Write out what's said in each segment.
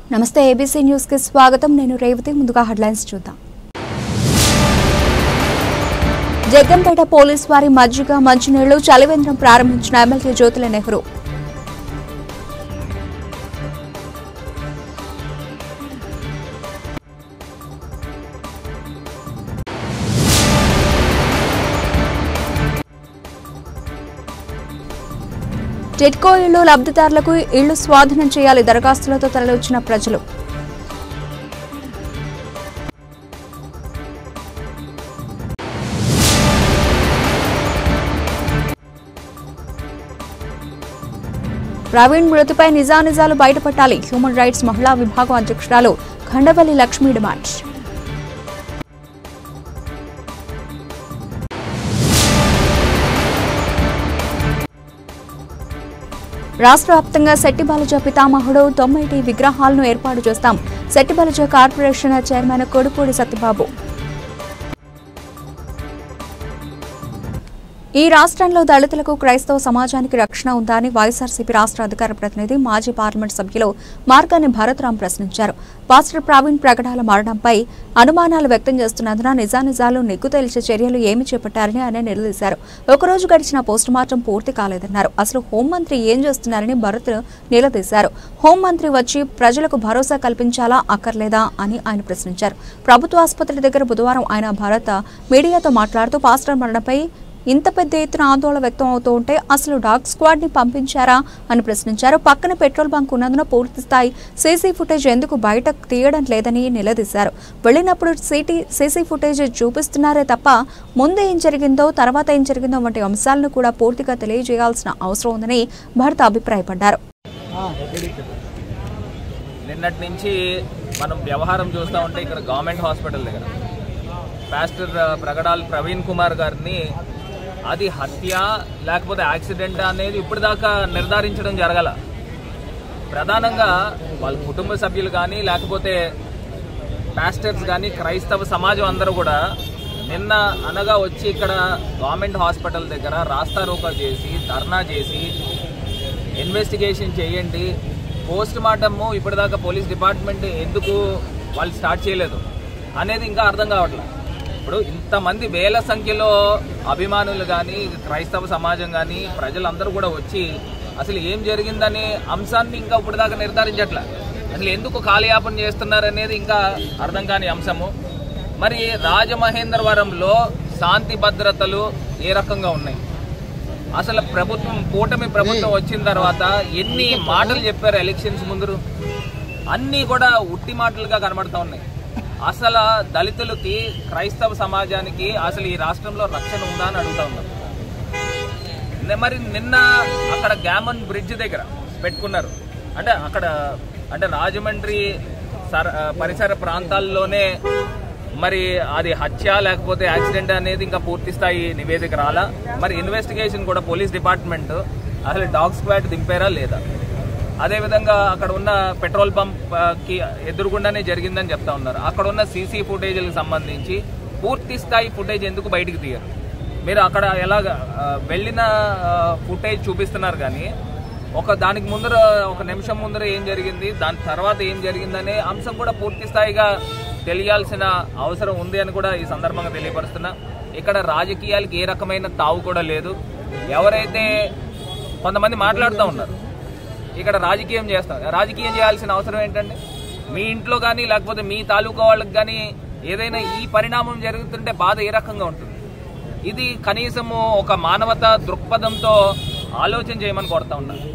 నమస్తే ABC news కి స్వాగతం నేను రేవతి ముందుగా హెడ్లైన్స్ చూద్దాం జగ్గంపేట పోలీస్ వారి మజ్జిగ మంచినీళ్లు చలివేంద్రం ప్రారంభించిన ఎమ్మెల్యే జ్యోతుల నెహ్రూ టిడ్కో ఇళ్లు లబ్ధిదారులకు ఇళ్లు స్వాధీనం చేయాలి దరఖాస్తులతో తరలివచ్చిన ప్రజలు ప్రవీణ్ మృతిపై నిజానిజాలు బయటపట్టాలి హ్యూమన్ రైట్స్ మహిళా విభాగం అధ్యక్షురాలు ఖండవల్లి లక్ష్మీ డిమాండ్ రాష్ట్ర వ్యాప్తంగా శెట్టిబాలజ పితామహుడు 90 విగ్రహాలను ఏర్పాటు చేస్తాం శెట్టిబాలజ కార్పొరేషన్ చైర్మన్ కొడుపూడి సత్యబాబు ఈ రాష్ట్రంలో దళితులకు క్రైస్తవ సమాజానికి రక్షణ ఉందా అని వైఎస్ఆర్సీపీ రాష్ట్ర అధికార ప్రతినిధి మాజీ పార్లమెంట్ సభ్యులు మార్గాని భరత్రాం ప్రశ్నించారు పాస్టర్ ప్రవీణ్ ప్రకటనల మరణంపై అనుమానాలు వ్యక్తం చేస్తున్నందున నిజానిజాలు నిగ్గు తేల్చే చర్యలు ఏమి చేపట్టారని ఆయన నిలదీశారు ఒకరోజు గడిచిన పోస్టుమార్టం పూర్తి కాలేదన్నారు అసలు హోంమంత్రి ఏం చేస్తున్నారని భరత్ నిలదీశారు హోంమంత్రి వచ్చి ప్రజలకు భరోసా కల్పించాలా అక్కర్లేదా అని ఆయన ప్రశ్నించారు ప్రభుత్వ ఆసుపత్రి దగ్గర బుధవారం ఆయన భరత్ మీడియాతో మాట్లాడుతూ పాస్టర్ మరణంపై ఇంత పెద్ద ఎత్తున ఆందోళన వ్యక్తం అవుతూ ఉంటే అసలు డాగ్ స్క్వాడ్ ని పంపించారా అని ప్రశ్నించారు పక్కన పెట్రోల్ బంక్ ఉన్నందున పూర్తి స్థాయి సీసీ ఫుటేజ్ ఎందుకు బయటకు తీయడం లేదని నిలదీశారు వెళ్లినప్పుడు సీసీ ఫుటేజ్ చూపిస్తున్నారే తప్ప ముందు ఏం జరిగిందో తర్వాత ఏం జరిగిందో వంటి అంశాలను కూడా పూర్తిగా తెలియజేయాల్సిన అవసరం ఉందని భరత్ అభిప్రాయపడ్డారు నిన్నటి నుంచి మనం వ్యవహారం చూస్తూ ఉంటే ఇక్కడ గవర్నమెంట్ హాస్పిటల్ దగ్గర పాస్టర్ ప్రగడాల్ ప్రవీణ్ కుమార్ గారిని అది హత్య లేకపోతే యాక్సిడెంట్ అనేది ఇప్పటిదాకా నిర్ధారించడం జరగల ప్రధానంగా వాళ్ళ కుటుంబ సభ్యులు కానీ లేకపోతే పాస్టర్స్ కానీ క్రైస్తవ సమాజం అందరూ కూడా నిన్న అనగా వచ్చి ఇక్కడ గవర్నమెంట్ హాస్పిటల్ దగ్గర రాస్తారోకా చేసి ధర్నా చేసి ఇన్వెస్టిగేషన్ చేయండి పోస్ట్ మార్టము ఇప్పటిదాకా పోలీస్ డిపార్ట్మెంట్ ఎందుకు వాళ్ళు స్టార్ట్ చేయలేదు అనేది ఇంకా అర్థం కావట్లేదు ఇప్పుడు ఇంతమంది వేల సంఖ్యలో అభిమానులు కానీ క్రైస్తవ సమాజం కానీ ప్రజలందరూ కూడా వచ్చి అసలు ఏం జరిగిందనే అంశాన్ని ఇంకా ఇప్పటిదాకా నిర్ధారించట్లే అసలు ఎందుకు కాలయాపన చేస్తున్నారనేది ఇంకా అర్థం కాని అంశము మరి రాజమహేంద్రవరంలో శాంతి భద్రతలు ఏ రకంగా ఉన్నాయి అసలు కూటమి ప్రభుత్వం వచ్చిన తర్వాత ఎన్ని మాటలు చెప్పారు ఎలక్షన్స్ ముందు అన్నీ కూడా ఉట్టి మాటలుగా కనబడతా ఉన్నాయి అసలు దళితులకి క్రైస్తవ సమాజానికి అసలు ఈ రాష్ట్రంలో రక్షణ ఉందా అని అడుగుతా ఉన్నాం మరి నిన్న అక్కడ గ్యామన్ బ్రిడ్జ్ దగ్గర పెట్టుకున్నారు అంటే రాజమండ్రి పరిసర ప్రాంతాల్లోనే మరి అది హత్య లేకపోతే యాక్సిడెంట్ అనేది ఇంకా పూర్తి స్థాయి నివేదిక రాలా మరి ఇన్వెస్టిగేషన్ కూడా పోలీస్ డిపార్ట్మెంట్ అసలు డాగ్ స్క్వాడ్ దింపారా లేదా అదేవిధంగా అక్కడ ఉన్న పెట్రోల్ పంప్కి ఎదురుగుండానే జరిగిందని చెప్తా ఉన్నారు అక్కడ ఉన్న సీసీ ఫుటేజ్లకు సంబంధించి పూర్తి స్థాయి ఫుటేజ్ ఎందుకు బయటికి తీయరు మీరు అక్కడ ఎలాగ వెళ్ళిన ఫుటేజ్ చూపిస్తున్నారు కానీ దానికి ముందర ఒక నిమిషం ముందర ఏం జరిగింది దాని తర్వాత ఏం జరిగిందనే అంశం కూడా పూర్తి స్థాయిగా తెలియాల్సిన అవసరం ఉంది అని కూడా ఈ సందర్భంగా తెలియపరుస్తున్నా ఇక్కడ రాజకీయాలకి ఏ రకమైన తావు కూడా లేదు ఎవరైతే కొంతమంది మాట్లాడుతూ ఉన్నారు ఇక్కడ రాజకీయం చేయాల్సిన అవసరం ఏంటండి మీ ఇంట్లో కానీ లేకపోతే మీ తాలూకా వాళ్ళకి కానీ ఏదైనా ఈ పరిణామం జరుగుతుంటే బాధ ఏ రకంగా ఉంటుంది ఇది కనీసము ఒక మానవతా దృక్పథంతో ఆలోచన చేయమని కోరుతా ఉన్నారు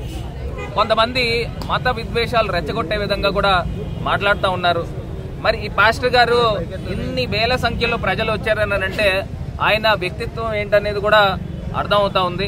కొంతమంది మత విద్వేషాలు రెచ్చగొట్టే విధంగా కూడా మాట్లాడుతూ ఉన్నారు మరి ఈ పాస్టర్ గారు ఇన్ని వేల సంఖ్యలో ప్రజలు వచ్చారని అంటే ఆయన వ్యక్తిత్వం ఏంటనేది కూడా అర్థమవుతా ఉంది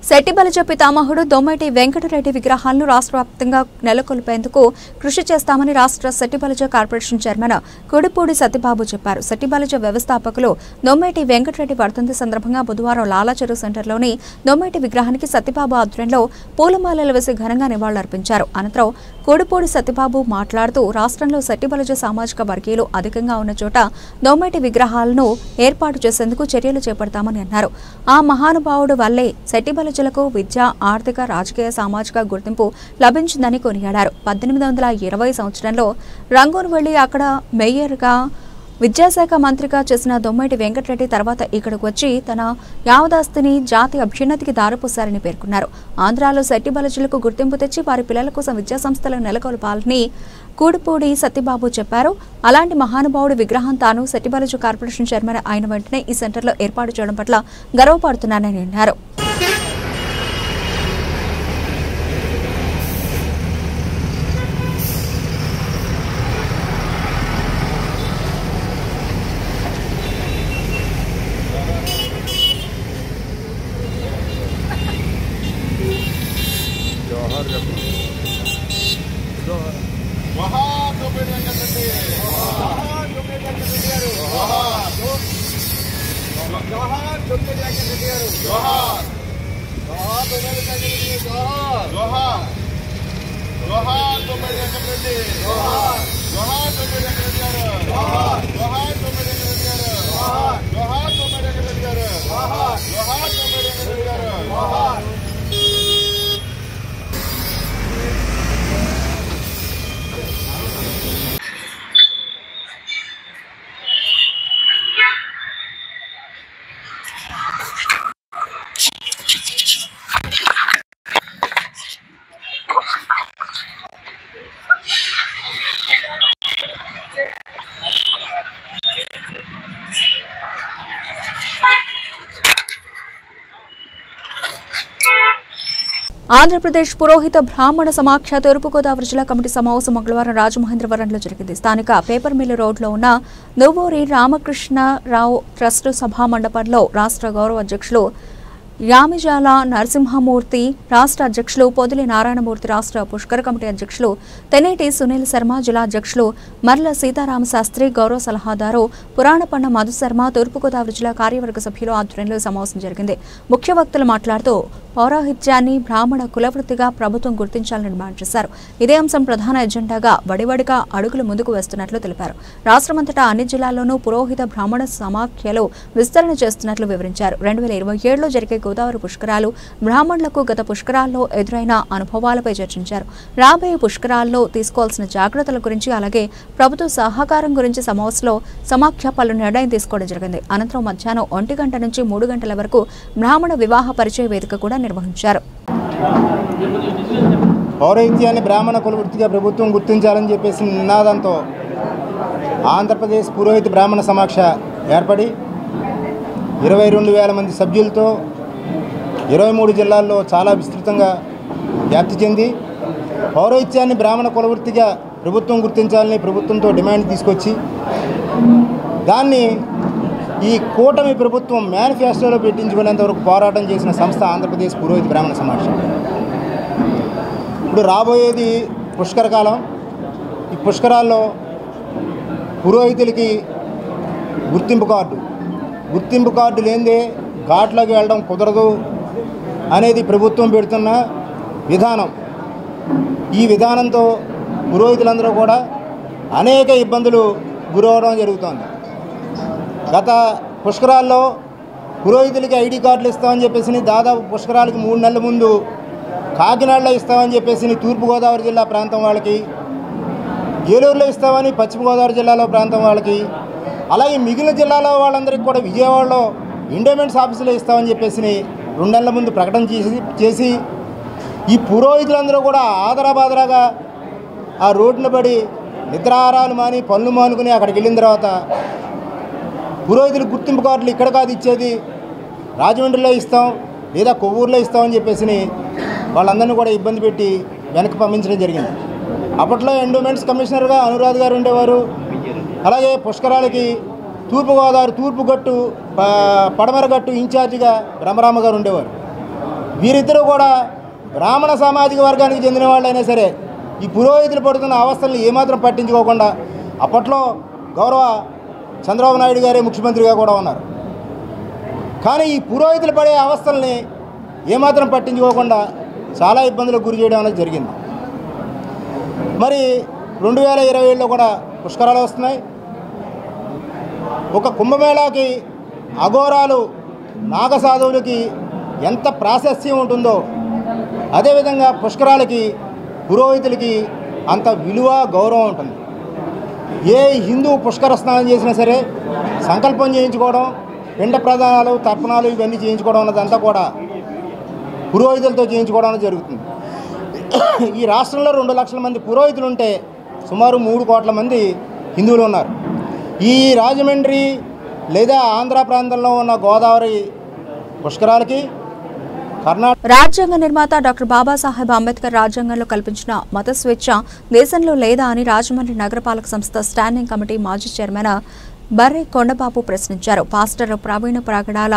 శెట్టిబాలజ పితామహుడు దొమ్మటి వెంకటరెడ్డి విగ్రహాలను రాష్ట్ర వ్యాప్తంగా నెలకొల్పేందుకు కృషి చేస్తామని రాష్ట్ర శెట్టిబాలజ కార్పొరేషన్ చైర్మన్ కొడుపూడి సత్యబాబు చెప్పారు శెట్టిబాలజ వ్యవస్థాపకులు దొమ్మటి వెంకటరెడ్డి వర్ధంతి సందర్భంగా బుధవారం లాలాచెరువు సెంటర్లోని దొమ్మటి విగ్రహానికి సత్యబాబు ఆధ్వర్యంలో పూలమాలలు వేసి ఘనంగా నివాళులర్పించారు అనంతరం కోడిపూడి సత్యబాబు మాట్లాడుతూ రాష్ట్రంలో సెట్టిబలజ సామాజిక వర్గీయులు అధికంగా ఉన్న చోట దొమ్మేటి విగ్రహాలను ఏర్పాటు చేసేందుకు చర్యలు చేపడతామని అన్నారు. ఆ మహానుభావుడు వల్లే సెట్టిబలజలకు విద్య, ఆర్థిక, రాజకీయ, సామాజిక గుర్తింపు లభించిందని కొనియాడారు. 1820 సంవత్సరంలో రంగూన్ వెళ్లి అక్కడ మేయర్గా విద్యాశాఖ మంత్రిగా చేసిన దొమ్మేటి వెంకటరెడ్డి తర్వాత ఇక్కడకు వచ్చి తన యావదాస్తిని జాతి అభ్యున్నతికి దారిపోశారని పేర్కొన్నారు. ఆంధ్రాలో సెట్టిబలజులకు గుర్తింపు తెచ్చి వారి పిల్లల కోసం విద్యా సంస్థలను నెలకొల్పాలని కూడిపూడి సత్యబాబు చెప్పారు. అలాంటి మహానుభావుడి విగ్రహం తాను సెట్టిబలజు కార్పొరేషన్ చైర్మన్ అయిన వెంటనే ఈ సెంటర్లో ఏర్పాటు చేయడం పట్ల గర్వపడుతున్నానని అన్నారు. ఆంధ్రప్రదేశ్ పురోహిత బ్రాహ్మణ సమాఖ్య తూర్పుగోదావరి జిల్లా కమిటీ సమావేశం మంగళవారం రాజమహేంద్రవరంలో జరిగింది. స్థానిక పేపర్ మిల్లు రోడ్లో ఉన్న నువ్వూరి రామకృష్ణరావు ట్రస్ట్ సభా మండపంలో రాష్ట్ర గౌరవ అధ్యక్షులు యామిజాల నరసింహమూర్తి, రాష్ట్ర అధ్యక్షులు పొదిలి నారాయణమూర్తి, రాష్ట్ర పుష్కర కమిటీ అధ్యక్షులు తెనేటి సునీల్ శర్మ, జిల్లా అధ్యక్షులు మర్ల సీతారామ శాస్త్రి, గౌరవ సలహాదారు పురాణపండ మధుశర్మ, తూర్పుగోదావరి జిల్లా కార్యవర్గ సభ్యుల ఆధ్వర్యంలో సమావేశం జరిగింది. ముఖ్య వక్తలు మాట్లాడుతూ పౌరోహిత్యాన్ని బ్రాహ్మణ కులవృత్తిగా ప్రభుత్వం గుర్తించాలని డిమాండ్ చేశారు. ఇదే అంశం ప్రధాన ఎజెండాగా వడివడిగా అడుగులు ముందుకు వేస్తున్నట్లు తెలిపారు. రాష్ట్రమంతటా అన్ని జిల్లాల్లోనూ పురోహిత బ్రాహ్మణ సమాఖ్యలు విస్తరణ చేస్తున్నట్లు వివరించారు. 2027లో జరిగే గోదావరి పుష్కరాలు, బ్రాహ్మణులకు గత పుష్కరాల్లో ఎదురైన అనుభవాలపై చర్చించారు. రాబోయే పుష్కరాల్లో తీసుకోవాల్సిన జాగ్రత్తల గురించి, అలాగే ప్రభుత్వ సహకారం గురించి సమావేశంలో సమాఖ్య పలు నిర్ణయం తీసుకోవడం జరిగింది. అనంతరం మధ్యాహ్నం 1 గంట నుంచి 3 గంటల వరకు బ్రాహ్మణ వివాహ పరిచయ వేదిక కూడా నిర్వహించారు. పౌరోహిత్యాన్ని బ్రాహ్మణ కులవృత్తిగా ప్రభుత్వం గుర్తించాలని చెప్పేసి నినాదంతో ఆంధ్రప్రదేశ్ పురోహిత బ్రాహ్మణ సమాఖ్య ఏర్పడి 22,000 మంది సభ్యులతో 23 జిల్లాల్లో చాలా విస్తృతంగా వ్యాప్తి చెంది పౌరోహిత్యాన్ని బ్రాహ్మణ కులవృత్తిగా ప్రభుత్వం గుర్తించాలని ప్రభుత్వంతో డిమాండ్ తీసుకొచ్చి దాన్ని ఈ కూటమి ప్రభుత్వం మేనిఫెస్టోలో పెట్టించుకునేంత వరకు పోరాటం చేసిన సంస్థ ఆంధ్రప్రదేశ్ పురోహిత బ్రాహ్మణ సమాఖ్య. ఇప్పుడు రాబోయేది పుష్కర కాలం. ఈ పుష్కరాల్లో పురోహితులకి గుర్తింపు కార్డు లేనిదే ఘాట్లోకి వెళ్ళడం కుదరదు అనేది ప్రభుత్వం పెడుతున్న విధానం. ఈ విధానంతో పురోహితులందరూ కూడా అనేక ఇబ్బందులు గురవడం జరుగుతోంది. గత పుష్కరాల్లో పురోహితులకి ఐడి కార్డులు ఇస్తామని చెప్పేసి దాదాపు పుష్కరాలకి 3 నెలల ముందు కాకినాడలో ఇస్తామని చెప్పేసి తూర్పుగోదావరి జిల్లా ప్రాంతం వాళ్ళకి, ఏలూరులో ఇస్తామని పశ్చిమ గోదావరి జిల్లాలో ప్రాంతం వాళ్ళకి, అలాగే మిగిలిన జిల్లాలో వాళ్ళందరికీ కూడా విజయవాడలో ఎండోమెంట్స్ ఆఫీసులో ఇస్తామని చెప్పేసి 2 నెలల ముందు ప్రకటన చేసి ఈ పురోహితులందరూ కూడా ఆదరాబాదరాగా ఆ రోడ్డున పడి నిద్రాహారాలు మాని పనులు మానుకుని అక్కడికి వెళ్ళిన తర్వాత పురోహితులు గుర్తింపు కార్డులు ఇక్కడ కాదు ఇచ్చేది, రాజమండ్రిలో ఇస్తాం లేదా కొవ్వూరులో ఇస్తామని చెప్పేసి వాళ్ళందరినీ కూడా ఇబ్బంది పెట్టి వెనక్కి పంపించడం జరిగింది. అప్పట్లో ఎండోమెంట్స్ కమిషనర్గా అనురాధ్ గారు ఉండేవారు. అలాగే పుష్కరాలకి తూర్పు గట్టు పడమర గట్టు ఇన్ఛార్జిగా బ్రహ్మరామ గారు ఉండేవారు. వీరిద్దరూ కూడా బ్రాహ్మణ సామాజిక వర్గానికి చెందిన వాళ్ళైనా సరే ఈ పురోహితులు పడుతున్న అవస్థలను ఏమాత్రం పట్టించుకోకుండా, అప్పట్లో గౌరవ చంద్రబాబు నాయుడు గారే ముఖ్యమంత్రిగా కూడా ఉన్నారు. కానీ ఈ పురోహితులు పడే అవస్థల్ని ఏమాత్రం పట్టించుకోకుండా చాలా ఇబ్బందులకు గురి చేయడం అనేది జరిగింది. మరి 2027లో కూడా పుష్కరాలు వస్తున్నాయి. ఒక కుంభమేళాకి అఘోరాలు నాగసాధువులకి ఎంత ప్రాశస్త్యం ఉంటుందో అదేవిధంగా పుష్కరాలకి పురోహితులకి అంత విలువ గౌరవం ఉంటుంది. ఏ హిందూ పుష్కర స్నానం చేసినా సరే సంకల్పం చేయించుకోవడం, పిండ ప్రదానాలు, తర్పణాలు ఇవన్నీ చేయించుకోవడం అన్నదంతా కూడా పురోహితులతో చేయించుకోవడం అనేది జరుగుతుంది. ఈ రాష్ట్రంలో 2 లక్షల మంది పురోహితులు ఉంటే సుమారు 3 కోట్ల మంది హిందువులు ఉన్నారు. ఈ రాజమండ్రి లేదా ఆంధ్ర ప్రాంతంలో ఉన్న గోదావరి పుష్కరాలకి రాజ్యాంగ నిర్మాత డాక్టర్ బాబాసాహెబ్ అంబేద్కర్ రాజ్యాంగంలో కల్పించిన మత స్వేచ్ఛ దేశంలో లేదా అని రాజమండ్రి నగరపాలక సంస్థ స్టాండింగ్ కమిటీ మాజీ చైర్మన్ బర్రె కొండబాబు ప్రశ్నించారు. పాస్టర్ ప్రవీణ్ ప్రగడాల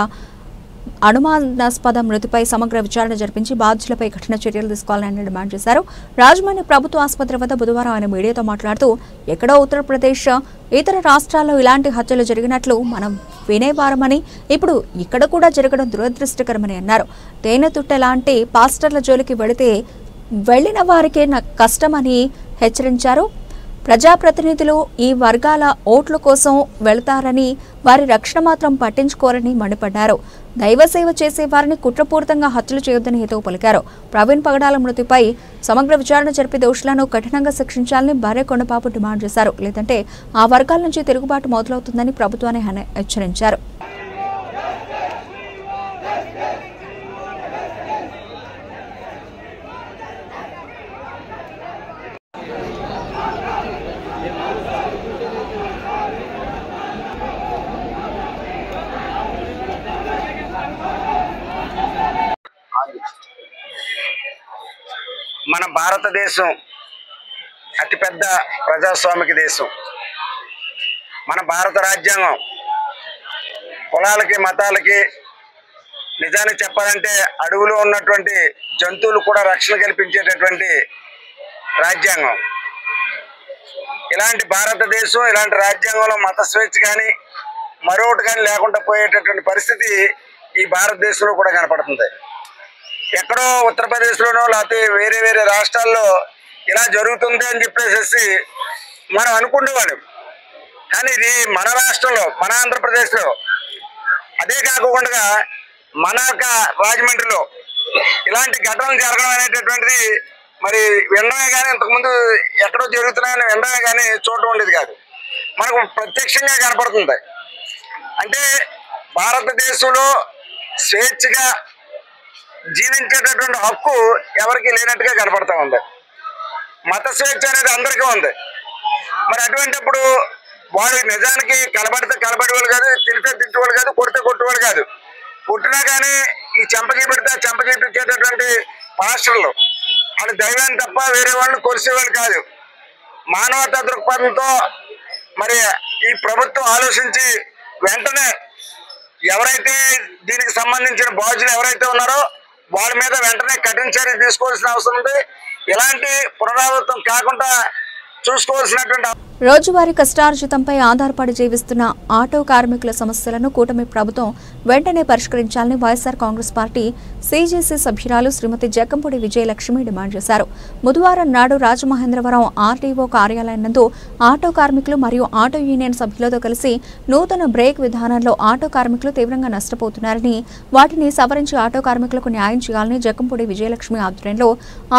అనుమానాస్పద మృతిపై సమగ్ర విచారణ జరిపించి బాధ్యులపై కఠిన చర్యలు తీసుకోవాలని ఆయన డిమాండ్ చేశారు. రాజమండ్రి ప్రభుత్వ ఆసుపత్రి వద్ద బుధవారం ఆయన మీడియాతో మాట్లాడుతూ ఎక్కడో ఉత్తరప్రదేశ్ ఇతర రాష్ట్రాల్లో ఇలాంటి హత్యలు జరిగినట్లు మనం వినేవారమని ఇప్పుడు ఇక్కడ కూడా జరగడం దురదృష్టకరమని అన్నారు. తేనెతుట్టె లాంటి పాస్టర్ల జోలికి వెళ్లిన వారికే కష్టమని హెచ్చరించారు. ప్రజాప్రతినిధులు ఈ వర్గాల ఓట్ల కోసం వెళతారని వారి రక్షణ మాత్రం పట్టించుకోరని మండిపడ్డారు. దైవసేవ చేసే వారిని కుట్రపూరితంగా హత్యలు చేయొద్దని హితవు పలికారు. ప్రవీణ్ పగడాల మృతిపై సమగ్ర విచారణ జరిపి దోషులను కఠినంగా శిక్షించాలని బర్రె కొండబాబు డిమాండ్ చేశారు. లేదంటే ఆ వర్గాల నుంచి తిరుగుబాటు మొదలవుతుందని ప్రభుత్వాన్ని హెచ్చరించారు. మన భారతదేశం అతిపెద్ద ప్రజాస్వామిక దేశం. మన భారత రాజ్యాంగం కులాలకి మతాలకి నిజానికి చెప్పాలంటే అడవిలో ఉన్నటువంటి జంతువులు కూడా రక్షణ కల్పించేటటువంటి రాజ్యాంగం. ఇలాంటి భారతదేశం, ఇలాంటి రాజ్యాంగంలో మత స్వేచ్ఛ కానీ మరొకటి కానీ లేకుండా పోయేటటువంటి పరిస్థితి ఈ భారతదేశంలో కూడా కనపడుతుంది. ఎక్కడో ఉత్తరప్రదేశ్లోనో లేకపోతే వేరే వేరే రాష్ట్రాల్లో ఇలా జరుగుతుంది అని చెప్పేసి మనం అనుకునేవాళ్ళం. కానీ ఇది మన రాష్ట్రంలో, మన ఆంధ్రప్రదేశ్లో, అదే కాకుండా మన రాజమండ్రిలో ఇలాంటి ఘటనలు జరగడం అనేటటువంటిది మరి వినడమే కానీ ఇంతకుముందు ఎక్కడో జరుగుతున్నాయని వినడమే కానీ చూడటం ఉండేది కాదు, మనకు ప్రత్యక్షంగా కనపడుతుంది. అంటే భారతదేశంలో స్వేచ్ఛగా జీవించేటటువంటి హక్కు ఎవరికి లేనట్టుగా కనపడతా ఉంది. మత స్వేచ్ఛ అనేది అందరికీ ఉంది. మరి అటువంటిప్పుడు వాడు నిజానికి కలబడేవాళ్ళు కాదు, తిరితే తిట్టేవాళ్ళు కాదు, కొడితే కొట్టేవాళ్ళు కాదు. పుట్టినా కానీ ఈ చెంపచీపెడితే చెంపచీపించేటటువంటి పాస్టర్లు వాళ్ళు దైవాన్ని తప్ప వేరే వాళ్ళని కొలిసేవాళ్ళు కాదు. మానవతా దృక్పథంతో మరి ఈ ప్రభుత్వం ఆలోచించి వెంటనే ఎవరైతే దీనికి సంబంధించిన బాధ్యులు ఎవరైతే ఉన్నారో వాళ్ళ మీద వెంటనే కఠిన చర్య తీసుకోవాల్సిన అవసరం ఉంది. ఇలాంటి పునరావృతం కాకుండా చూసుకోవాల్సినటువంటి రోజువారీ కష్టార్జితంపై ఆధారపడి జీవిస్తున్న ఆటో కార్మికుల సమస్యలను కూటమి ప్రభుత్వం వెంటనే పరిష్కరించాలని వైఎస్ఆర్ కాంగ్రెస్ పార్టీ సీజేసీ సభ్యురాలు శ్రీమతి జక్కంపూడి విజయలక్ష్మి డిమాండ్ చేశారు. బుధవారం నాడు రాజమహేంద్రవరం ఆర్టీఓ కార్యాలయం నందు ఆటో కార్మికులు మరియు ఆటో యూనియన్ సభ్యులతో కలిసి నూతన బ్రేక్ విధానంలో ఆటో కార్మికులు తీవ్రంగా నష్టపోతున్నారని, వాటిని సవరించి ఆటో కార్మికులకు న్యాయం చేయాలని జక్కంపూడి విజయలక్ష్మి ఆధ్వర్యంలో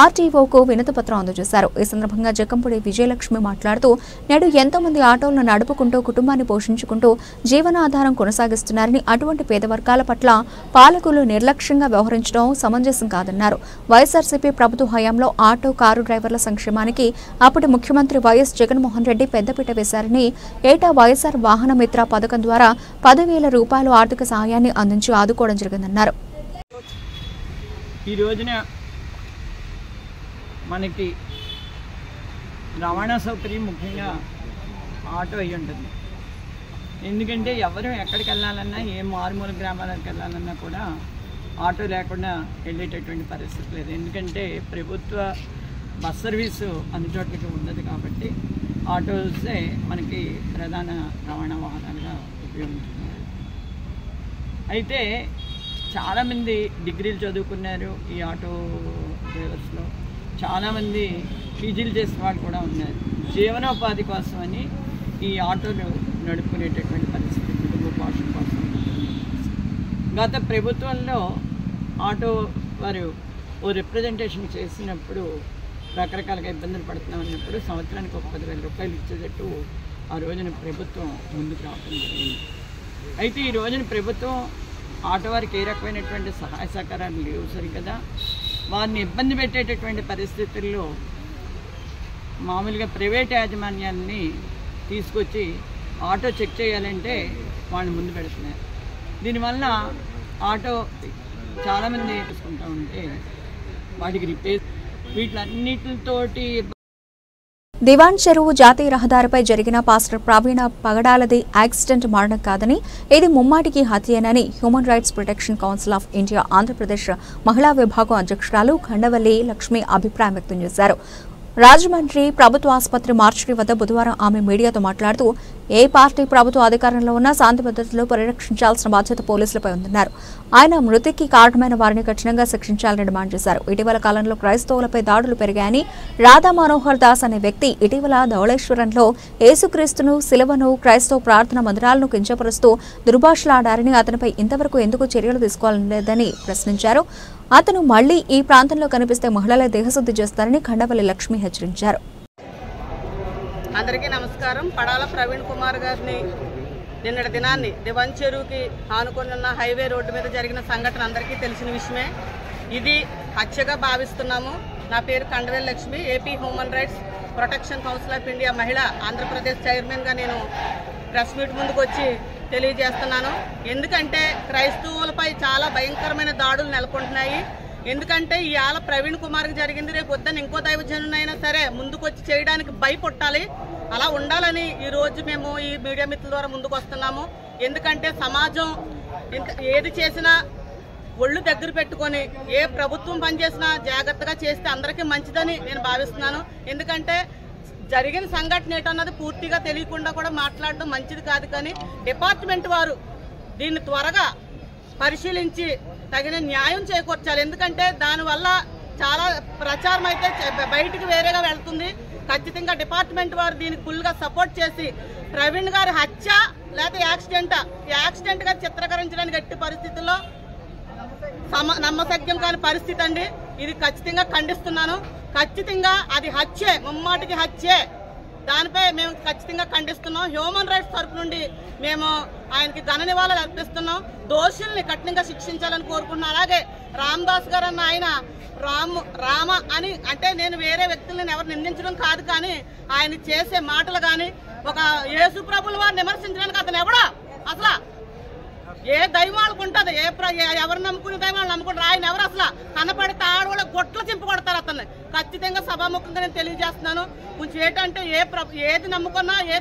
ఆర్టీఓకు వినతిపత్రం అందజేశారు. ఈ సందర్భంగా జక్కంపూడి విజయలక్ష్మి మాట్లాడుతూ నేడు ఎంతో మంది ఆటోలను నడుపుకుంటూ కుటుంబాన్ని పోషించుకుంటూ జీవనాధారం కొనసాగిస్తున్నారని, అటువంటి పేద వర్గాల పట్ల పాలకులు నిర్లక్ష్యంగా వ్యవహరించడం సమంజసం కాదన్నారు. వైఎస్ఆర్సీపీ ప్రభుత్వ హయాంలో ఆటో కారు డ్రైవర్ల సంక్షేమానికి అప్పటి ముఖ్యమంత్రి వైఎస్ జగన్మోహన్ రెడ్డి పెద్దపీట వేశారని, ఏటా వైఎస్ఆర్ వాహన మిత్ర పథకం ద్వారా 10,000 రూపాయలు ఆర్థిక సహాయాన్ని అందించి ఆదుకోవడం జరిగిందన్నారు. ఈ రోజున మనకి రవాణా సౌకర్యం ముఖ్యంగా ఆటో అయి ఉంటుంది. ఎందుకంటే ఎవరు ఎక్కడికి వెళ్ళాలన్నా, ఏ మారుమూల గ్రామాలకు వెళ్ళాలన్నా కూడా ఆటో లేకుండా వెళ్ళేటటువంటి పరిస్థితి లేదు. ఎందుకంటే ప్రభుత్వ బస్ సర్వీసు అన్ని చోట్లకి ఉండదు కాబట్టి ఆటోసే మనకి ప్రధాన రవాణా వాహనాలుగా ఉపయోగించుకున్నారు. అయితే చాలామంది డిగ్రీలు చదువుకున్నారు ఈ ఆటో డ్రైవర్స్లో. చాలామంది పీజీలు చేసిన వాళ్ళు కూడా ఉన్నారు. జీవనోపాధి కోసం అని ఈ ఆటోలు నడుపుకునేటటువంటి పరిస్థితి, కుటుంబ పోషణ కోసం. గత ప్రభుత్వంలో ఆటో వారు ఓ రిప్రజెంటేషన్ చేసినప్పుడు రకరకాలుగా ఇబ్బందులు పడుతున్నామన్నప్పుడు సంవత్సరానికి ఒక 10,000 రూపాయలు ఇచ్చేటట్టు ఆ రోజున ప్రభుత్వం ముందుకు రావడం జరిగింది. అయితే ఈ రోజున ప్రభుత్వం ఆటో వారికి ఏ రకమైనటువంటి సహాయ సహకారాలు లేవు సరికదా. వారిని ఇబ్బంది పెట్టేటటువంటి పరిస్థితుల్లో మామూలుగా ప్రైవేట్ యాజమాన్యాన్ని తీసుకొచ్చి ఆటో చెక్ చేయాలంటే వాళ్ళు ముందు పెడుతున్నారు. దీనివల్ల ఆటో చాలామంది తీసుకుంటూ ఉంటే వాటికి రిపేర్ వీటిలన్నిటితోటి. దివాన్ చెరువు జాతీయ రహదారిపై జరిగిన పాస్టర్ ప్రవీణ పగడాలది యాక్సిడెంట్ మరణం కాదని ఇది ముమ్మాటికి హత్యేనని human rights protection council of India Andhra Pradesh మహిళా విభాగం అధ్యక్షురాలు ఖండవల్లి లక్ష్మి అభిప్రాయం వ్యక్తం చేశారు. రాజమండ్రి ప్రభుత్వ ఆసుపత్రి మార్చురీ వద్ద బుధవారం ఆమె మీడియాతో మాట్లాడుతూ ఏ పార్టీ ప్రభుత్వ అధికారంలో ఉన్నా శాంతి భద్రతలు పరిరక్షించాల్సిన బాధ్యత పోలీసులపై ఉందన్నారు. ఆయన మృతికి కారణమైన వారిని కఠినంగా శిక్షించాలని డిమాండ్ చేశారు. ఇటీవల కాలంలో క్రైస్తవులపై దాడులు పెరిగాయని, రాధా మనోహర్ దాస్ అనే వ్యక్తి ఇటీవల ధవళేశ్వరంలో యేసుక్రీస్తును, శిలువను, క్రైస్తవ ప్రార్థన మందిరాలను కించపరుస్తూ దుర్భాషలాడారని, అతనిపై ఇంతవరకు ఎందుకు చర్యలు తీసుకోవాలనేదని ప్రశ్నించారు. అతను మళ్లీ ఈ ప్రాంతంలో కనిపిస్తే మహిళల దేహశుద్ధి చేస్తారని ఖండవల్లి లక్ష్మి హెచ్చరించారు. అందరికీ నమస్కారం. పడాల ప్రవీణ్ కుమార్ గారిని నిన్నటి దినాన్ని దివాన్ చెరువుకి ఆనుకొని ఉన్న హైవే రోడ్డు మీద జరిగిన సంఘటన అందరికీ తెలిసిన విషయమే. ఇది హత్యగా భావిస్తున్నాము. నా పేరు Khandavalli Lakshmi, AP human rights protection council of India మహిళా ఆంధ్రప్రదేశ్ చైర్మన్గా నేను ప్రెస్ మీట్ ముందుకు వచ్చి తెలియజేస్తున్నాను. ఎందుకంటే క్రైస్తవులపై చాలా భయంకరమైన దాడులు నెలకొంటున్నాయి. ఎందుకంటే ఇవాళ ప్రవీణ్ కుమార్కి జరిగింది, రేపు వద్దని ఇంకో దైవజనునైనా సరే ముందుకు వచ్చి చేయడానికి భయపడాలి. అలా ఉండాలని ఈరోజు మేము ఈ మీడియా మిత్రుల ద్వారా ముందుకు వస్తున్నాము. ఎందుకంటే సమాజం ఏది చేసినా ఒళ్ళు దగ్గర పెట్టుకొని ఏ ప్రభుత్వం పనిచేసినా జాగ్రత్తగా చేస్తే అందరికీ మంచిదని నేను భావిస్తున్నాను. ఎందుకంటే జరిగిన సంఘటన ఏంటన్నది పూర్తిగా తెలియకుండా కూడా మాట్లాడడం మంచిది కాదు. కానీ డిపార్ట్మెంట్ వారు దీన్ని త్వరగా పరిశీలించి తగిన న్యాయం చేకూర్చాలి. ఎందుకంటే దానివల్ల చాలా ప్రచారం అయితే బయటికి వేరేగా వెళ్తుంది. ఖచ్చితంగా డిపార్ట్మెంట్ వారు దీనికి ఫుల్గా సపోర్ట్ చేసి ప్రవీణ్ గారి హత్య లేకపోతే యాక్సిడెంట్గా చిత్రీకరించడానికి ఎట్టి పరిస్థితుల్లో నమ్మశక్యం కాని పరిస్థితి అండి. ఇది ఖచ్చితంగా ఖండిస్తున్నాను. ఖచ్చితంగా అది హత్యే, ముమ్మాటికి హత్యే. దానిపై మేము ఖచ్చితంగా ఖండిస్తున్నాం. హ్యూమన్ రైట్స్ తరపు నుండి మేము ఆయనకి ఘన నివాళులు అర్పిస్తున్నాం. దోషుల్ని కఠినంగా శిక్షించాలని కోరుకుంటున్నాం. అలాగే రామదాస్ గారు అన్న ఆయన రామ అని అంటే నేను వేరే వ్యక్తులను ఎవరు నిందించడం కాదు, కానీ ఆయన చేసే మాటలు కానీ ఒక యేసు ప్రభుల వారిని విమర్శించడానికి అతను ఎవడా అసలు ఏ దైవాలకు ఉంటుంది, ఎవరు నమ్ముకునే దైవాలు నమ్ముకుంటారు. ఆయన ఎవరు అసలు కనపడితే ఆడవాళ్ళ గొట్లు చింపు కొడతారు అతన్ని. ఖచ్చితంగా సభాముఖంగా నేను తెలియజేస్తున్నాను. కొంచెం ఏంటంటే ఏది నమ్ముకున్నా ఏ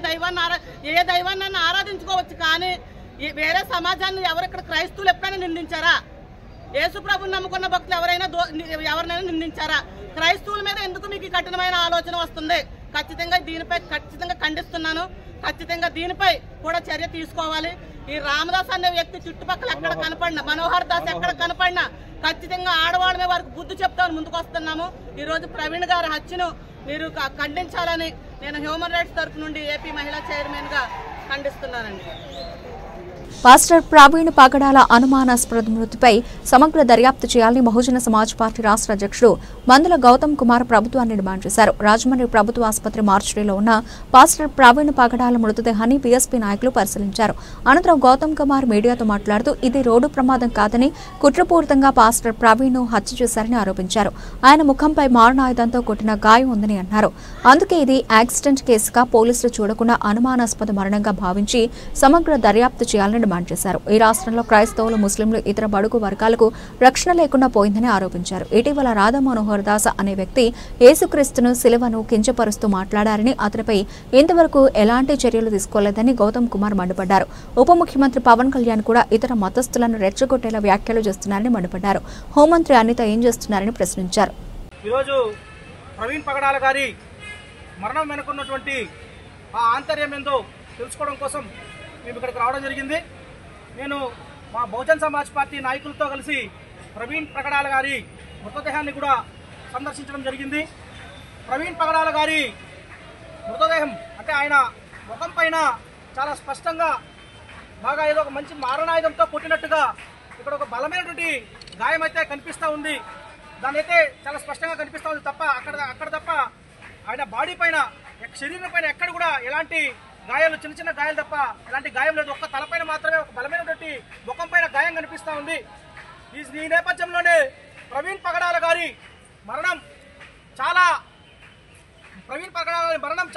దైవాన్ని ఆరాధించుకోవచ్చు, కానీ వేరే సమాజాన్ని ఇక్కడ క్రైస్తవులు ఎప్పుడైనా నిందించారా? యేసుప్రభుని నమ్ముకున్న భక్తులు ఎవరినైనా నిందించారా? క్రైస్తవుల మీద ఎందుకు మీకు కఠినమైన ఆలోచన వస్తుంది? ఖచ్చితంగా దీనిపై ఖండిస్తున్నాను. ఖచ్చితంగా దీనిపై కూడా చర్య తీసుకోవాలి. ఈ రామదాస్ అనే వ్యక్తి చుట్టుపక్కల ఎక్కడ కనపడినా, మనోహర్ దాస్ ఎక్కడ కనపడినా ఖచ్చితంగా ఆడవాళ్ళ మీద వారికి బుద్ధి చెప్తామని ముందుకు వస్తున్నాము. ఈరోజు ప్రవీణ్ గారి హత్యను మీరు ఖండించాలని నేను హ్యూమన్ రైట్స్ తరఫు నుండి ఏపీ మహిళా చైర్మన్గా ఖండిస్తున్నానండి. పాస్టర్ ప్రవీణ్ పగడాల అనుమానాస్పద మృతిపై సమగ్ర దర్యాప్తు చేయాలని బహుజన సమాజ్ పార్టీ రాష్ట్ర అధ్యక్షుడు మందుల గౌతమ్ కుమార్ ప్రభుత్వాన్ని డిమాండ్ చేశారు. రాజమండ్రి ప్రభుత్వ ఆసుపత్రి మార్చురీలో ఉన్న పాస్టర్ ప్రవీణ్ పగడాల మృతదేహాన్ని బీఎస్పీ నాయకులు పరిశీలించారు. అనంతరం గౌతమ్ కుమార్ మీడియాతో మాట్లాడుతూ ఇది రోడ్డు ప్రమాదం కాదని కుట్రపూరితంగా పాస్టర్ ప్రవీణ్ హత్య చేశారని ఆరోపించారు. ఆయన ముఖంపై మారణాయుధంతో కొట్టిన గాయం ఉందని అన్నారు. అందుకే ఇది యాక్సిడెంట్ కేసుగా పోలీసులు చూడకుండా అనుమానాస్పద మరణంగా భావించి సమగ్ర దర్యాప్తు చేయాలని డిమాండ్ చేశారు. ఈ రాష్ట్రంలో క్రైస్తవులు, ముస్లింలు, ఇతర బడుగు వర్గాలకు రక్షణ లేకుండా పోయిందని ఆరోపించారు. ఇటీవల రాధా మనోహర్ దాస్ అనే వ్యక్తి యేసుక్రీస్తును, శిలువను కించపరుస్తూ మాట్లాడారని, అతనిపై ఇంతవరకు ఎలాంటి చర్యలు తీసుకోలేదని గౌతమ్ కుమార్ మండిపడ్డారు. ఉప ముఖ్యమంత్రి పవన్ కళ్యాణ్ కూడా ఇతర మతస్థులను రెచ్చగొట్టేలా వ్యాఖ్యలు చేస్తున్నారని మండిపడ్డారు. హోంమంత్రి అనిత ఏం చేస్తున్నారని ప్రశ్నించారు. ఈరోజు ప్రవీణ్ పగడాల గారి మరణం వెనుకున్నటువంటి ఆ ఆంతర్యం ఏందో తెలుసుకోవడం కోసం మేము ఇక్కడికి రావడం జరిగింది. నేను మా బహుజన్ సమాజ్ పార్టీ నాయకులతో కలిసి ప్రవీణ్ పగడాల గారి మృతదేహాన్ని కూడా సందర్శించడం జరిగింది. ప్రవీణ్ పగడాల గారి మృతదేహం అంటే ఆయన ముఖం పైన చాలా స్పష్టంగా బాగా ఏదో ఒక మంచి మారణాయుధంతో కొట్టినట్టుగా ఇక్కడ ఒక బలమైనటువంటి గాయం అయితే కనిపిస్తూ ఉంది. దాని అయితే చాలా స్పష్టంగా కనిపిస్తూ ఉంది తప్ప అక్కడ తప్ప ఆయన బాడీ పైన శరీరం పైన ఎక్కడ కూడా ఎలాంటి గాయాలు చిన్న చిన్న గాయాలు తప్ప ఎలాంటి గాయం లేదు. ఒక్క తలపైన మాత్రమే ఒక బలమైనటువంటి ముఖం పైన గాయం కనిపిస్తూ ఉంది. ఈ నేపథ్యంలోనే ప్రవీణ్ పగడాల గారి మరణం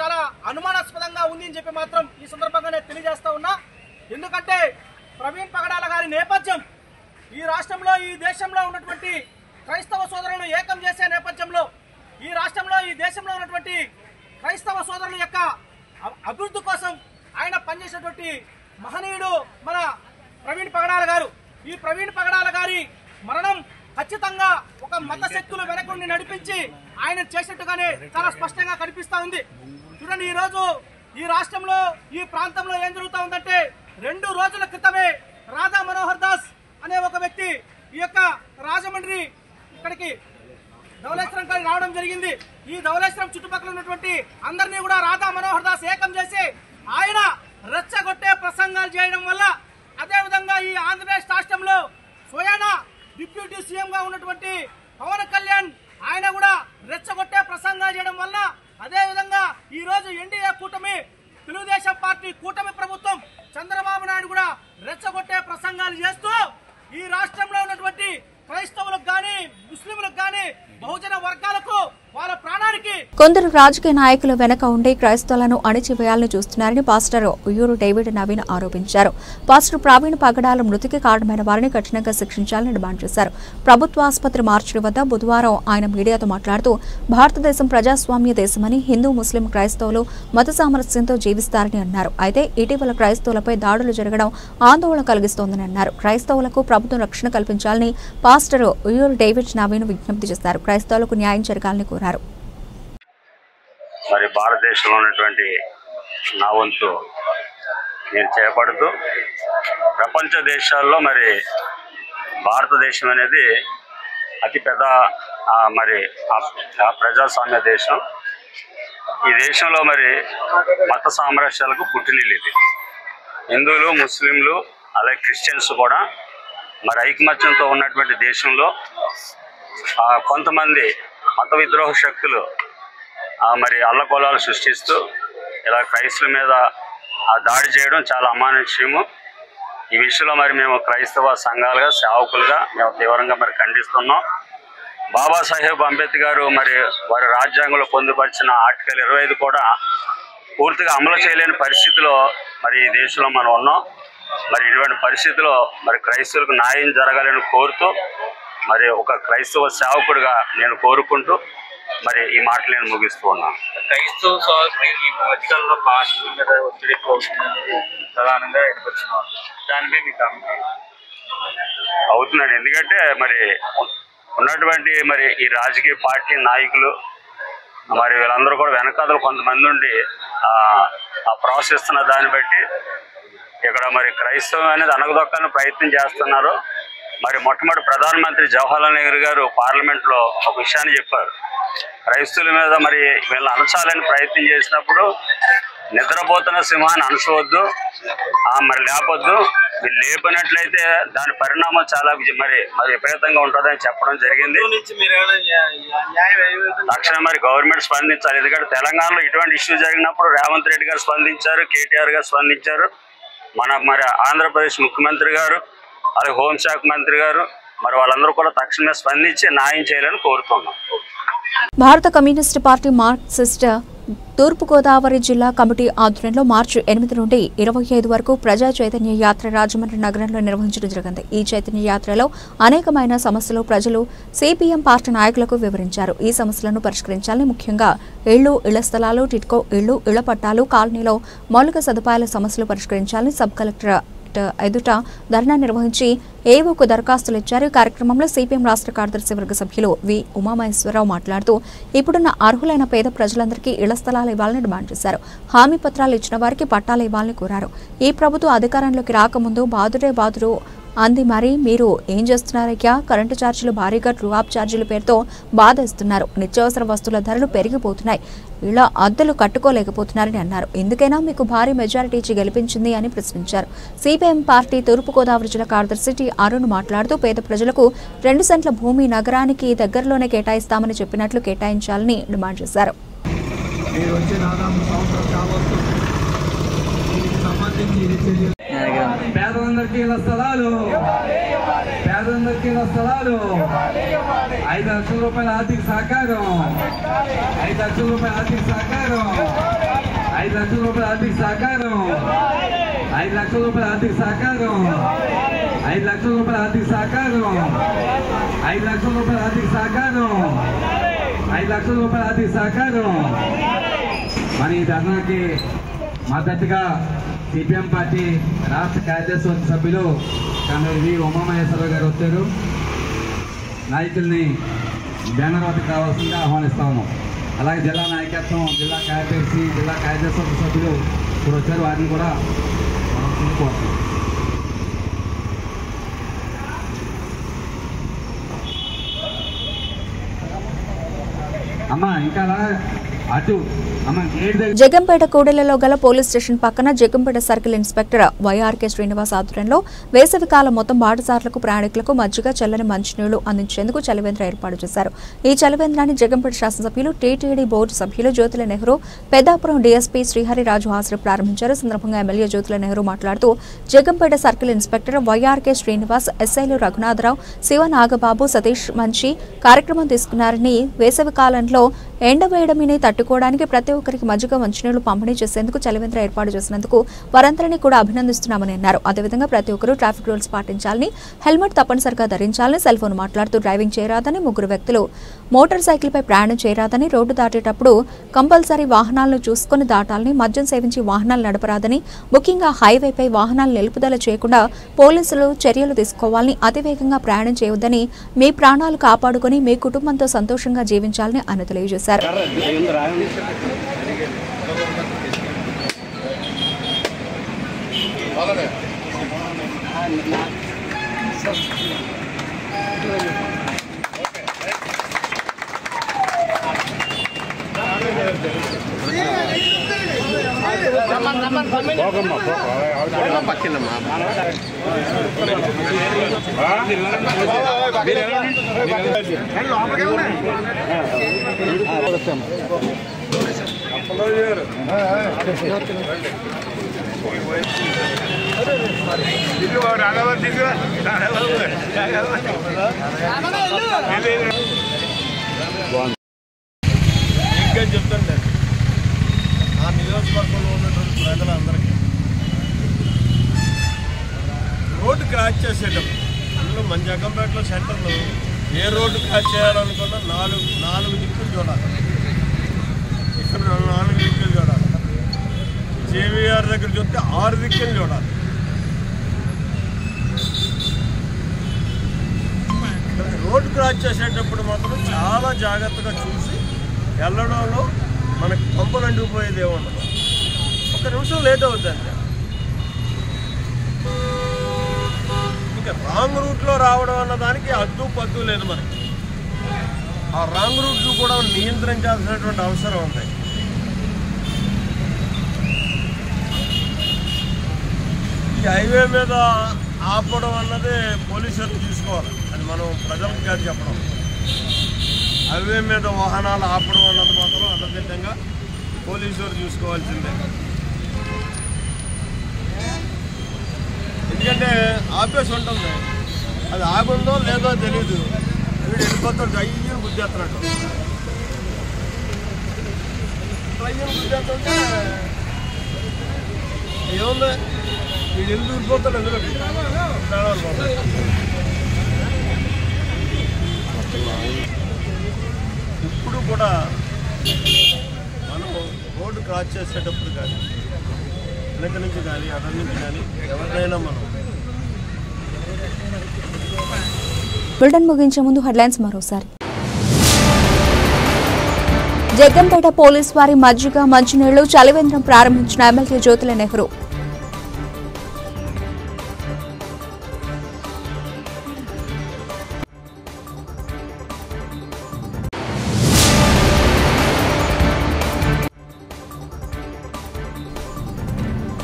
చాలా అనుమానాస్పదంగా ఉంది అని చెప్పి మాత్రం ఈ సందర్భంగా నేను తెలియజేస్తా ఉన్నా. ఎందుకంటే ప్రవీణ్ పగడాల గారి నేపథ్యం ఈ రాష్ట్రంలో ఈ దేశంలో ఉన్నటువంటి క్రైస్తవ సోదరులను ఏకం చేసే నేపథ్యంలో ఈ రాష్ట్రంలో ఈ దేశంలో ఉన్నటువంటి క్రైస్తవ సోదరుల యొక్క అభివృద్ధి కోసం ఆయన పనిచేసినటువంటి మహనీయుడు మన ప్రవీణ్ పగడాల గారు. ఈ ప్రవీణ్ పగడాల గారి మరణం ఖచ్చితంగా ఒక మత శక్తులు వెనకుండి నడిపించి ఆయన చేసినట్టుగానే చాలా స్పష్టంగా కనిపిస్తా ఉంది. చూడండి, ఈ రోజు ఈ రాష్ట్రంలో ఈ ప్రాంతంలో ఏం జరుగుతూ ఉందంటే 2 రోజుల క్రితమే రాధా మనోహర్ దాస్ అనే ఒక వ్యక్తి ఈ యొక్క రాజమండ్రి ఇక్కడికి ధవళేశ్వరం కాడికి రావడం జరిగింది. ఈ ధవళేశ్వరం చుట్టుపక్కల ఉన్నటువంటి అందరినీ కూడా రాధా మనోహర్ దాస్ ఏకం చేసి ఆయన రెచ్చగొట్టే ప్రసంగాలు చేయడం వల్ల, అదేవిధంగా ఈ ఆంధ్రప్రదేశ్ రాష్ట్రంలో స్వయాన డిప్యూటీ సీఎం గా ఉన్నటువంటి పవన్ కళ్యాణ్ ఆయన కూడా రెచ్చగొట్టే ప్రసంగాలు చేయడం వల్ల, అదేవిధంగా ఈ రోజు ఎన్డీఏ కూటమి తెలుగుదేశం పార్టీ కూటమి ప్రభుత్వం చంద్రబాబు నాయుడు కూడా రెచ్చగొట్టే ప్రసంగాలు చేస్తూ ఈ రాష్ట్రంలో ఉన్నటువంటి క్రైస్తవులకు గాని ముస్లింలకు గాని బహుజన వర్గాలకు వాళ్ళ ప్రాణానికి కొందరు రాజకీయ నాయకులు వెనక ఉండి క్రైస్తవులను అణిచివేయాలని చూస్తున్నారని పాస్టర్ ఉయ్యూరు డేవిడ్ నవీన్ ఆరోపించారు. పాస్టర్ ప్రవీణ్ పగడాల మృతికి కారణమైన వారిని కఠినంగా శిక్షించాలని డిమాండ్ చేశారు. ప్రభుత్వ ఆసుపత్రి మార్చిడి వద్ద బుధవారం ఆయన మీడియాతో మాట్లాడుతూ భారతదేశం ప్రజాస్వామ్య దేశమని, హిందూ ముస్లిం క్రైస్తవులు మత సామరస్యంతో జీవిస్తారని అన్నారు. అయితే ఇటీవల క్రైస్తవులపై దాడులు జరగడం ఆందోళన కలిగిస్తోందని అన్నారు. క్రైస్తవులకు ప్రభుత్వం రక్షణ కల్పించాలని పాస్టర్ ఉయ్యూరు డేవిడ్ నవీన్ విజ్ఞప్తి చేశారు. క్రైస్తవులకు న్యాయం జరగాలని కోరారు. మరి భారతదేశంలో ఉన్నటువంటి నా వంతు నేను చేపడుతూ ప్రపంచ దేశాల్లో మరి భారతదేశం అనేది అతిపెద్ద మరి ప్రజాస్వామ్య దేశం. ఈ దేశంలో మరి మత సామరస్యాలకు పుట్టినిల్లు ఇది. హిందువులు, ముస్లింలు అలాగే క్రిస్టియన్స్ కూడా మరి ఐకమత్యంతో ఉన్నటువంటి దేశంలో కొంతమంది మత విద్రోహ శక్తులు మరి అల్లకొలాలు సృష్టిస్తూ ఇలా క్రైస్తవుల మీద దాడి చేయడం చాలా అమానుష్యము. ఈ విషయంలో మరి మేము క్రైస్తవ సంఘాలుగా, సేవకులుగా మేము తీవ్రంగా మరి ఖండిస్తున్నాం. బాబాసాహెబ్ అంబేద్కర్ మరి వారి రాజ్యాంగంలో పొందుపరిచిన ఆర్టికల్ 25 కూడా పూర్తిగా అమలు చేయలేని పరిస్థితిలో మరి ఈ దేశంలో మనం ఉన్నాం. మరి ఇటువంటి పరిస్థితిలో మరి క్రైస్తవులకు న్యాయం జరగాలని కోరుతూ మరి ఒక క్రైస్తవ సేవకుడిగా నేను కోరుకుంటూ మరి ఈ మాటలు నేను ముగిస్తూ ఉన్నాను. క్రైస్తవ సోదరులు ఈ మధ్యకాలంలో పాస్టర్ల మీద ఒత్తిడి ఎక్కువ ప్రధానంగా ఎదుర్కొచ్చిన దానిపై మీకు అవుతున్నాడు. ఎందుకంటే మరి ఉన్నటువంటి మరి ఈ రాజకీయ పార్టీ నాయకులు మరి వీళ్ళందరూ కూడా వెనకాతలు కొంతమంది ఉండి ప్రోత్సహిస్తున్న దాన్ని బట్టి ఇక్కడ మరి క్రైస్తవం అనేది అనగదొక్కాలని ప్రయత్నం చేస్తున్నారు. మరి మొట్టమొదటి ప్రధానమంత్రి జవహర్లాల్ నెహ్రూ గారు పార్లమెంట్లో ఒక విషయాన్ని చెప్పారు. క్రైస్తవుల మీద మరి వీళ్ళని అణచాలని ప్రయత్నం చేసినప్పుడు నిద్రపోతున్న సింహాన్ని అణచవద్దు, మరి లేపొద్దు, మీరు లేపినట్లయితే దాని పరిణామం చాలా మరి విపరీతంగా ఉంటుందని చెప్పడం జరిగింది. తక్షణం మరి గవర్నమెంట్ స్పందించాలి. ఎందుకంటే తెలంగాణలో ఇటువంటి ఇష్యూ జరిగినప్పుడు రేవంత్ రెడ్డి గారు స్పందించారు, కేటీఆర్ గారు స్పందించారు, మరి ఆంధ్రప్రదేశ్ ముఖ్యమంత్రి గారు అలాగే హోంశాఖ మంత్రి గారు మరి వాళ్ళందరూ కూడా తక్షణమే స్పందించి న్యాయం చేయాలని కోరుతున్నాం. భారత కమ్యూనిస్టు పార్టీ మార్క్సిస్ట్ తూర్పుగోదావరి జిల్లా కమిటీ ఆధ్వర్యంలో మార్చి 8 నుండి 25 వరకు ప్రజా చైతన్య యాత్ర రాజమండ్రి నగరంలో నిర్వహించడం జరిగింది. ఈ చైతన్య యాత్రలో అనేకమైన సమస్యలు ప్రజలు సిపిఎం పార్టీ నాయకులకు వివరించారు. ఈ సమస్యలను పరిష్కరించాలని, ముఖ్యంగా ఇళ్లు, ఇళ్ల స్థలాలు, టిట్కో ఇళ్లు, ఇళ్ల పట్టాలు, కాలనీలో మౌలిక సదుపాయాల సమస్యలు పరిష్కరించాలని సబ్ కలెక్టర్ ఎదుట ధర్నా నిర్వహించి ఏవోకు దరఖాస్తులు ఇచ్చారు. ఈ కార్యక్రమంలో సిపిఎం రాష్ట్ర కార్యదర్శి వర్గ సభ్యులు వి ఉమామహేశ్వరరావు మాట్లాడుతూ ఇప్పుడున్న అర్హులైన పేద ప్రజలందరికీ ఇళ్ల స్థలాలు ఇవ్వాలని డిమాండ్ చేశారు. హామీ పత్రాలు ఇచ్చిన వారికి పట్టాలు ఇవ్వాలని కోరారు. ఈ ప్రభుత్వం అధికారంలోకి రాకముందు బాదుడే బాదుడు అంది. మరి మీరు ఏం చేస్తున్నారయ్యా? కరెంటు ఛార్జీలు భారీగా, ట్రూ అప్ ఛార్జీల పేరుతో బాధేస్తున్నారు. నిత్యావసర వస్తువుల ధరలు పెరిగిపోతున్నాయి. ఇలా అద్దెలు కట్టుకోలేకపోతున్నారని అన్నారు. ఎందుకైనా మీకు భారీ మెజారిటీ ఇచ్చి గెలిపించింది అని ప్రశ్నించారు. సిపిఎం పార్టీ తూర్పుగోదావరి జిల్లా కార్యదర్శి టి అరుణ్ మాట్లాడుతూ పేద ప్రజలకు 2 సెంట్ల భూమి నగరానికి దగ్గరలోనే కేటాయిస్తామని చెప్పినట్లు కేటాయించాలని డిమాండ్ చేశారు. పేదలందరికీ ఇళ్ల స్థలాలు, పేదలందరికీ ఇళ్ల స్థలాలు, 5 లక్షల రూపాయల ఆర్థిక సహకారం, 5 లక్షల రూపాయల ఆర్థిక సహకారం, 5 లక్షల రూపాయల ఆర్థిక సహకారం, 5 లక్షల రూపాయల ఆర్థిక సహకారం, 5 లక్షల రూపాయల ఆర్థిక సహకారం, 5 లక్షల రూపాయల ఆర్థిక సహకారం, 5 లక్షల రూపాయల ఆర్థిక సహకారం. మరి ఈ ధర్నాకి మద్దతుగా సిపిఎం పార్టీ రాష్ట్ర కార్యదర్శి సభ్యులు కన్నడి ఉమామహేశ్వరరావు గారు వచ్చారు. నాయకుల్ని బ్యానర్ వద్దకు కావాల్సిందిగా ఆహ్వానిస్తాము. అలాగే జిల్లా నాయకత్వం, జిల్లా కార్యదర్శి, జిల్లా కార్యదర్శి సభ్యులు ఇప్పుడు వచ్చారు. వారిని కూడా మనం చూసుకోవాలి. అమ్మా ఇంకా అటు జగంపేట కూడలిలో గల పోలీస్ స్టేషన్ పక్కన Jaggampeta circle inspector YRK Srinivas ఆధ్వర్యంలో వేసవికాలం మొత్తం బాటసార్లకు, ప్రయాణికులకు మజ్జిగ, చల్లని మంచినీళ్లు అందించేందుకు చలివేంద్రం ఏర్పాటు చేశారు. ఈ చలివేంద్రాన్ని జగంపేట శాసనసభ్యులు, టీటీడీ బోర్డు సభ్యులు జ్యోతుల నెహ్రూ, పెద్దాపురం డీఎస్పీ శ్రీహరిరాజు హాజరు ప్రారంభించారు. సందర్భంగా ఎమ్మెల్యే జ్యోతుల నెహ్రూ మాట్లాడుతూ Jaggampeta circle inspector YRK Srinivas, ఎస్ఐలు రఘునాథరావు, శివ నాగబాబు, సతీష్ మంచి కార్యక్రమం తీసుకున్నారని, వేసవి కాలంలో ఎండవేయడమిని తట్టుకోవడానికి ప్రతి ఒక్కరికి మజ్జిగ, మంచినీళ్లు పంపిణీ చేసేందుకు చలివేంద్రం ఏర్పాటు చేసినందుకు వారందరినీ కూడా అభినందిస్తున్నామని అన్నారు. అదేవిధంగా ప్రతి ఒక్కరూ ట్రాఫిక్ రూల్స్ పాటించాలని, హెల్మెట్ తప్పనిసరిగా ధరించాలని, సెల్ ఫోన్ మాట్లాడుతూ డ్రైవింగ్ చేయరాదని, 3 వ్యక్తులు మోటార్ సైకిల్పై ప్రయాణం చేయరాదని, రోడ్డు దాటేటప్పుడు కంపల్సరీ వాహనాలను చూసుకుని దాటాలని, మద్యం సేవించి వాహనాలు నడపరాదని, ముఖ్యంగా హైవేపై వాహనాలు నిలుపుదల చేయకుండా పోలీసులు చర్యలు తీసుకోవాలని, అతివేగంగా ప్రయాణం చేయవద్దని, మీ ప్రాణాలు కాపాడుకుని మీ కుటుంబంతో సంతోషంగా జీవించాలని ఆయన తెలియజేశారు. చెప్తాను ఆ నియోజకవర్గంలో ఉన్నటువంటి ప్రజలందరికీ రోడ్డు క్రాస్ చేసేటప్పుడు, అందులో మన జగంపేటలో సెంటర్లో ఏ రోడ్డు క్రాస్ చేయాలనుకున్నా 4 దిక్కులు చూడాలి. ఇక్కడ 4 దిక్కులు చూడాలి. జేవీఆర్ దగ్గర చూస్తే 6 దిక్కులు చూడాలి. రోడ్డు క్రాస్ చేసేటప్పుడు మాత్రం చాలా జాగ్రత్తగా చూసి వెళ్ళడంలో మనకి పంపులు అంటుకుపోయేది ఏముండదు. 1 నిమిషం లేట్ అవుతుంది. ఇంకా రాంగ్ రూట్లో రావడం అన్న దానికి అడ్డు పద్దు లేదు మనకి. ఆ రాంగ్ రూట్ను కూడా నియంత్రించాల్సినటువంటి అవసరం ఉంది. ఈ హైవే మీద ఆపడం అన్నది పోలీసులు తీసుకోవాలి. అది మనం ప్రజలకు కాదు చెప్పడం. హైవే మీద వాహనాలు ఆపడం అన్నది మాత్రం అన్నదిద్దంగా పోలీసులు చూసుకోవాల్సిందే. ఎందుకంటే ఆపేసి ఉంటుంది, అది ఆగుందో లేదో తెలీదు. వీడు వెళ్ళిపోతాడు, అయ్యని గుద్దేస్తున్నాడు. అయ్యని గుద్దేస్తుంటే ఏముంది, వీడు వెళ్ళి దూరిపోతాడు. ఎందుకు ప్రాణాలు పోతాడు. ఇప్పుడు కూడా మనం రోడ్డు క్రాస్ చేసేటప్పుడు కానీ, వెనక నుంచి కానీ, అటు నుంచి కానీ ఎవరినైనా మనం బులెటిన్ ముగించే ముందు హెడ్లైన్స్ మరోసారి. జగ్గంపేట పోలీస్ వారి మజ్జిగ, మంచినీళ్లు చలివేంద్రం ప్రారంభించిన ఎమ్మెల్యే జ్యోతుల నెహ్రూ.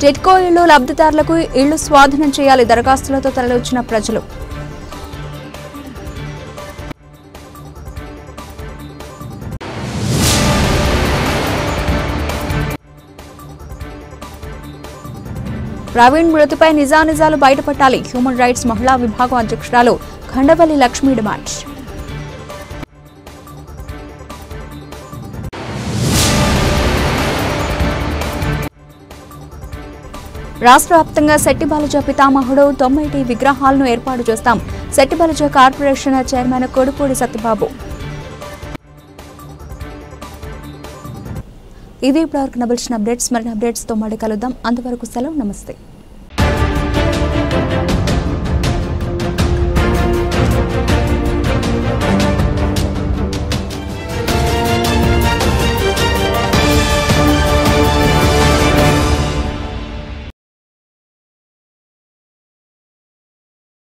టిడ్కో ఇళ్లు లబ్ధిదారులకు ఇళ్లు స్వాధీనం చేయాలి, దరఖాస్తులతో తరలివచ్చిన ప్రజలు. ప్రవీణ్ మృతిపై నిజానిజాలు బయటపట్టాలి, హ్యూమన్ రైట్స్ మహిళా విభాగం అధ్యక్షురాలు ఖండవల్లి లక్ష్మి డిమాండ్. రాష్ట్ర వ్యాప్తంగా శెట్టిబాలజ పితామహుడు 90 విగ్రహాలను ఏర్పాటు చేస్తాం, శెట్టిబాలజ కార్పొరేషన్ చైర్మన్ కొడుపూడి సత్యబాబు. ఇది ఇప్పటివరకు నబిల్చిన అప్డేట్స్. మరిన్ని అప్డేట్స్తో మళ్ళీ కలుద్దాం. అంతవరకు సెలవు, నమస్తే.